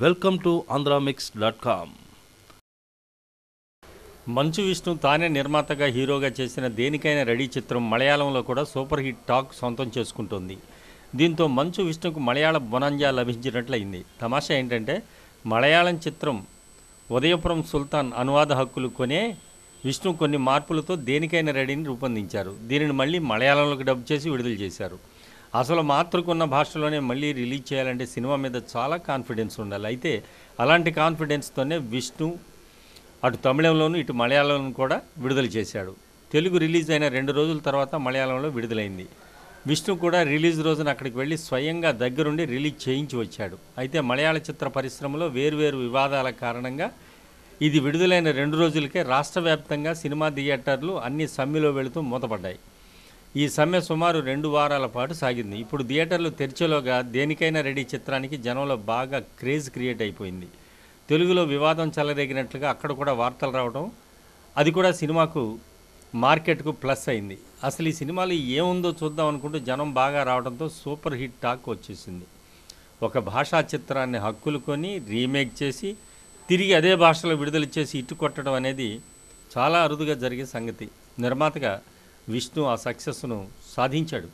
Welcome to andhramix.com. Manchu Vishnu తానే నిర్మాతగా హీరోగా చేసిన దేనికైనా రెడీ చిత్రం మలయాళంలో కూడా సూపర్ హిట్ టాక్ సొంతం చేసుకుంటోంది. దీంతో మంచు విష్ణుకు మలయాళ బొనంజా లభించినట్లయింది. తమాషా ఏంటంటే మలయాళం చిత్రం ఉదయపురం సుల్తాన్ అనువాద హక్కులు కొనే విష్ణు కొన్ని మార్పులతో దేనికైనా రెడీని రూపొందించారు. దీనిని మళ్ళీ మలయాళంలోకి డబ్ చేసి విడుదల చేశారు. అసలు మాతృకున్న భాషలోనే మళ్ళీ రిలీజ్ చేయాలంటే సినిమా మీద చాలా కాన్ఫిడెన్స్ ఉండాలి. అయితే అలాంటి కాన్ఫిడెన్స్తోనే విష్ణు అటు తమిళంలోనూ ఇటు మలయాళంలో కూడా విడుదల చేశాడు. తెలుగు రిలీజ్ అయిన 2 రోజుల తర్వాత మలయాళంలో విడుదలైంది. విష్ణు కూడా రిలీజ్ రోజున అక్కడికి వెళ్ళి స్వయంగా దగ్గరుండి రిలీజ్ చేయించి వచ్చాడు. అయితే మలయాళ చిత్ర పరిశ్రమలో వేర్వేరు వివాదాల కారణంగా ఇది విడుదలైన 2 రోజులకే రాష్ట్ర వ్యాప్తంగా సినిమా థియేటర్లు అన్ని సమ్మెలో వెళుతూ మూతపడ్డాయి. ఈ సమ్మె సుమారు 2 వారాల పాటు సాగింది. ఇప్పుడు థియేటర్లు తెరిచేలోగా దేనికైనా రెడీ చిత్రానికి జనంలో బాగా క్రేజ్ క్రియేట్ అయిపోయింది. తెలుగులో వివాదం చెలరేగినట్లుగా అక్కడ కూడా వార్తలు రావడం, అది కూడా సినిమాకు మార్కెట్కు ప్లస్ అయింది. అసలు ఈ సినిమాలో ఏముందో చూద్దాం అనుకుంటూ జనం బాగా రావడంతో సూపర్ హిట్ టాక్ వచ్చేసింది. ఒక భాషా చిత్రాన్ని హక్కులు కొని రీమేక్ చేసి తిరిగి అదే భాషలో విడుదల చేసి ఇట్టు కొట్టడం అనేది చాలా అరుదుగా జరిగే సంగతి. నిర్మాతగా విష్ణు ఆ సక్సెస్ను సాధించాడు.